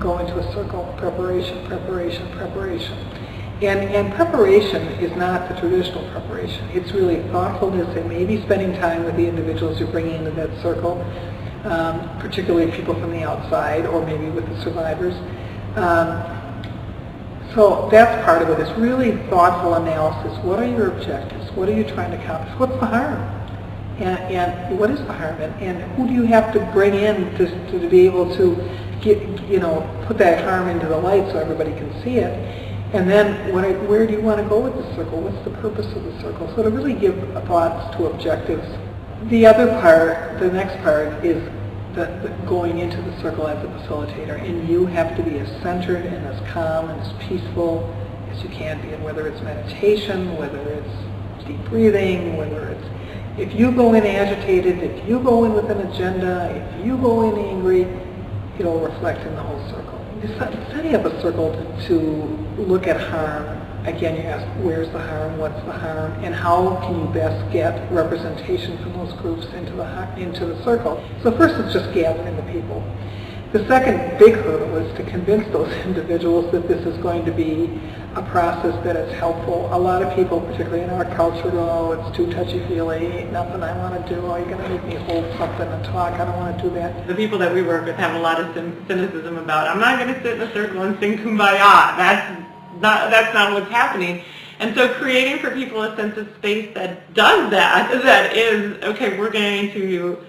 go into a circle, preparation, preparation, preparation. And preparation is not the traditional preparation. It's really thoughtfulness and maybe spending time with the individuals you're bringing into that circle, particularly people from the outside or maybe with the survivors. So that's part of it. It's really thoughtful analysis. What are your objectives? What are you trying to accomplish? What's the harm? And what is the harm? And who do you have to bring in to be able to get, put that harm into the light so everybody can see it? And then where do you want to go with the circle? What's the purpose of the circle? So to really give thoughts to objectives. The other part, the next part, is the going into the circle as a facilitator. And you have to be as centered and as calm and as peaceful as you can be. And whether it's meditation, whether it's deep breathing, whether it's, if you go in agitated, if you go in with an agenda, if you go in angry, it'll reflect in the whole circle. Setting up a circle to look at harm, again, you ask, where's the harm, what's the harm, and how can you best get representation from those groups into the circle. So first it's just gathering the people. The second big hurdle is to convince those individuals that this is going to be a process that is helpful. A lot of people, particularly in our culture, go, oh, it's too touchy-feely, nothing I want to do, oh, you're going to make me hold something and talk, I don't want to do that. The people that we work with have a lot of cynicism about, I'm not going to sit in a circle and sing Kumbaya. That's not what's happening. And so creating for people a sense of space that does that is, okay, we're going to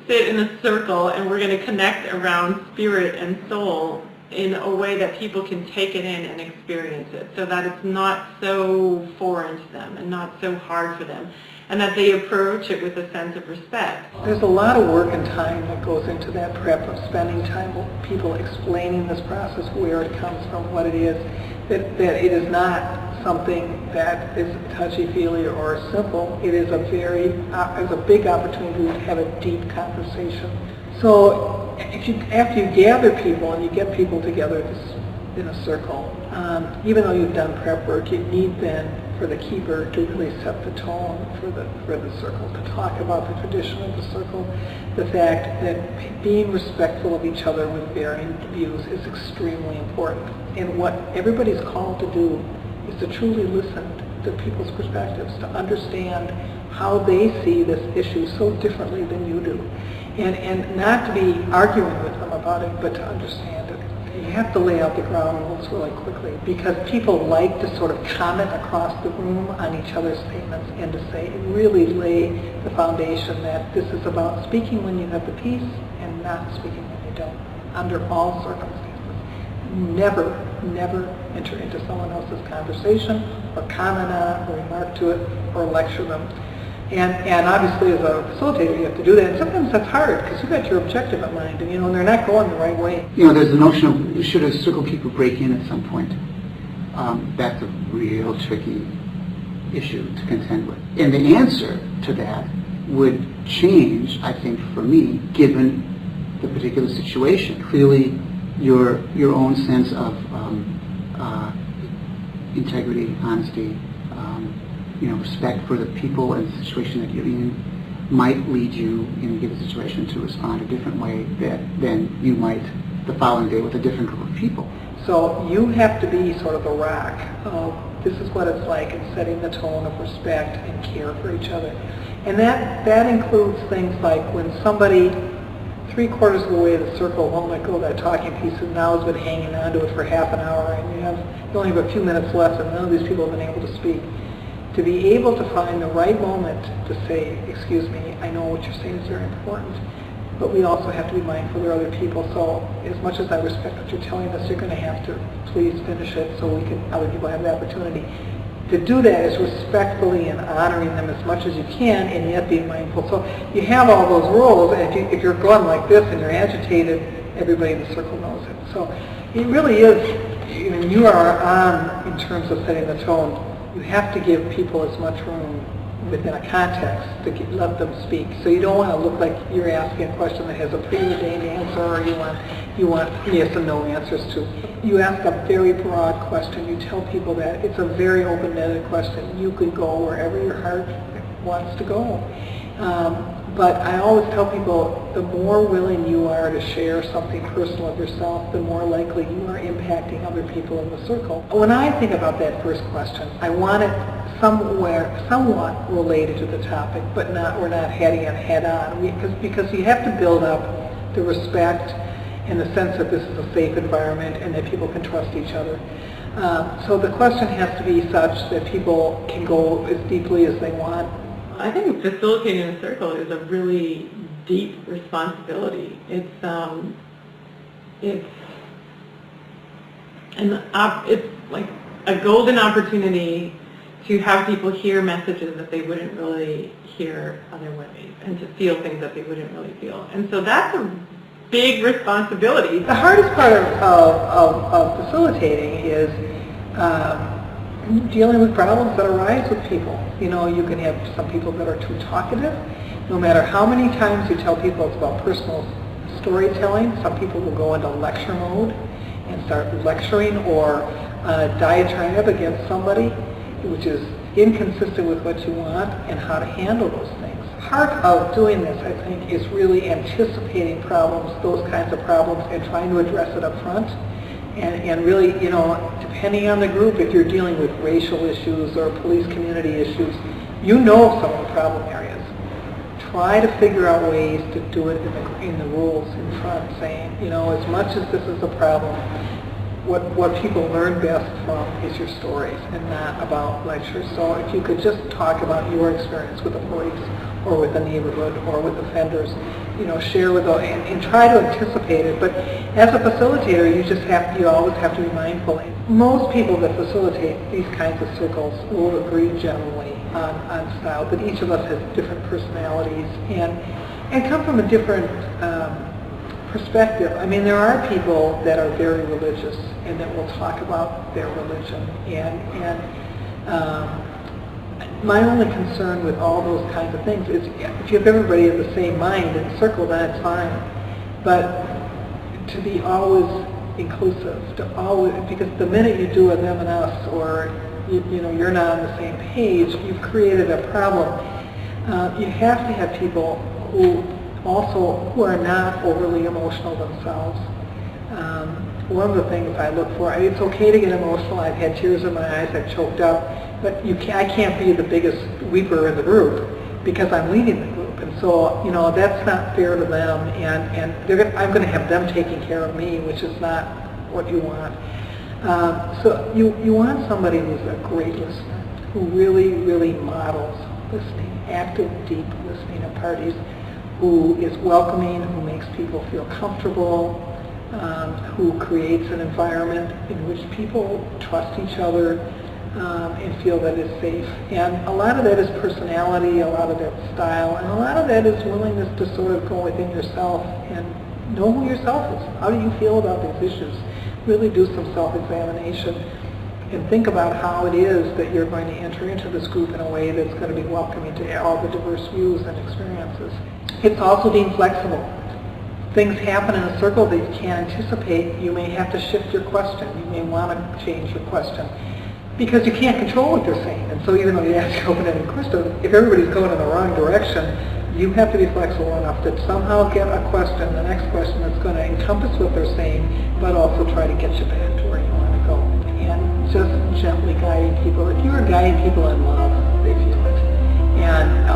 sit in a circle and we're going to connect around spirit and soul in a way that people can take it in and experience it, so that it's not so foreign to them and not so hard for them, and that they approach it with a sense of respect. There's a lot of work and time that goes into that prep of spending time with people explaining this process, where it comes from, what it is, that it is not something that is touchy-feely or simple. It is a big opportunity to have a deep conversation. So after you gather people and you get people together in a circle, even though you've done prep work, you need then for the keeper to really set the tone for the circle, to talk about the tradition of the circle, the fact that being respectful of each other with varying views is extremely important. And what everybody's called to do is to truly listen to people's perspectives, to understand how they see this issue so differently than you do. And not to be arguing with them about it, but to understand it. You have to lay out the ground rules really quickly, because people like to sort of comment across the room on each other's statements and to say, really lay the foundation that this is about speaking when you have the peace and not speaking when you don't, under all circumstances. Never enter into someone else's conversation or comment on or remark to it or lecture them. And obviously as a facilitator you have to do that, and sometimes that's hard because you've got your objective in mind, and they're not going the right way. There's the notion of, should a circle keeper break in at some point? That's a real tricky issue to contend with. And the answer to that would change, I think, for me, given the particular situation. Clearly, your own sense of integrity, honesty, respect for the people and the situation that you're in might lead you in a given situation to respond a different way than you might the following day with a different group of people. So you have to be sort of a rock of, this is what it's like, in setting the tone of respect and care for each other. And that includes things like when somebody 3/4 of the way of the circle won't let go of that talking piece and now has been hanging on to it for half an hour, and you only have a few minutes left and none of these people have been able to speak. To be able to find the right moment to say, excuse me, I know what you're saying is very important, but we also have to be mindful there are other people, so as much as I respect what you're telling us, you're going to have to please finish it so other people have the opportunity. To do that is respectfully and honoring them as much as you can, and yet being mindful. So you have all those rules, and if you're going like this and you're agitated, everybody in the circle knows it. So it really is, you are on in terms of setting the tone. You have to give people as much room within a context to let them speak. So you don't want to look like you're asking a question that has a preordained answer, or you want yes and no answers to. You ask a very broad question. You tell people that it's a very open-ended question. You could go wherever your heart wants to go. But I always tell people, the more willing you are to share something personal of yourself, the more likely you are impacting other people in the circle. When I think about that first question, I want it somewhat related to the topic, but we're not heading it head on, because you have to build up the respect and the sense that this is a safe environment and that people can trust each other. So the question has to be such that people can go as deeply as they want. I think facilitating a circle is a really deep responsibility. It's like a golden opportunity to have people hear messages that they wouldn't really hear other ways, and to feel things that they wouldn't really feel. And so that's a big responsibility. The hardest part of facilitating is dealing with problems that arise with people. You know, you can have some people that are too talkative. No matter how many times you tell people it's about personal storytelling, some people will go into lecture mode and start lecturing or diatribe against somebody, which is inconsistent with what you want and how to handle those things. Part of doing this, I think, is really anticipating problems, those kinds of problems, and trying to address it up front. And really, you know, depending on the group, if you're dealing with racial issues or police community issues, you know some of the problem areas. Try to figure out ways to do it in the rules in front, saying, you know, as much as this is a problem, what people learn best from is your stories and not about lectures. So if you could just talk about your experience with the police or with the neighborhood or with offenders, you know, share with them and try to anticipate it. But as a facilitator, you always have to be mindful. Most people that facilitate these kinds of circles will agree generally on style, but each of us has different personalities and come from a different perspective. I mean, there are people that are very religious and that will talk about their religion. My only concern with all those kinds of things is if you have everybody of the same mind in a circle, then it's fine. But to be always inclusive, because the minute you do a them and us, or you know, you're not on the same page, you've created a problem. You have to have people who are not overly emotional themselves. One of the things I look for, it's okay to get emotional. I've had tears in my eyes, I've choked up, but I can't be the biggest weeper in the group because I'm leading the group. And so, you know, that's not fair to them, and I'm going to have them taking care of me, which is not what you want. So you want somebody who's a great listener, who really, really models listening, active, deep listening at parties, who is welcoming, who makes people feel comfortable, who creates an environment in which people trust each other and feel that it's safe. And a lot of that is personality, a lot of that is style, and a lot of that is willingness to sort of go within yourself and know who yourself is. How do you feel about these issues? Really do some self-examination and think about how it is that you're going to enter into this group in a way that's going to be welcoming to all the diverse views and experiences. It's also being flexible. Things happen in a circle that you can't anticipate. You may have to shift your question. You may want to change your question because you can't control what they're saying. And so even though you ask open-ended question, if everybody's going in the wrong direction, you have to be flexible enough to somehow get a question, the next question that's going to encompass what they're saying, but also try to get you back to where you want to go. And just gently guiding people. If you are guiding people in love, they feel it. And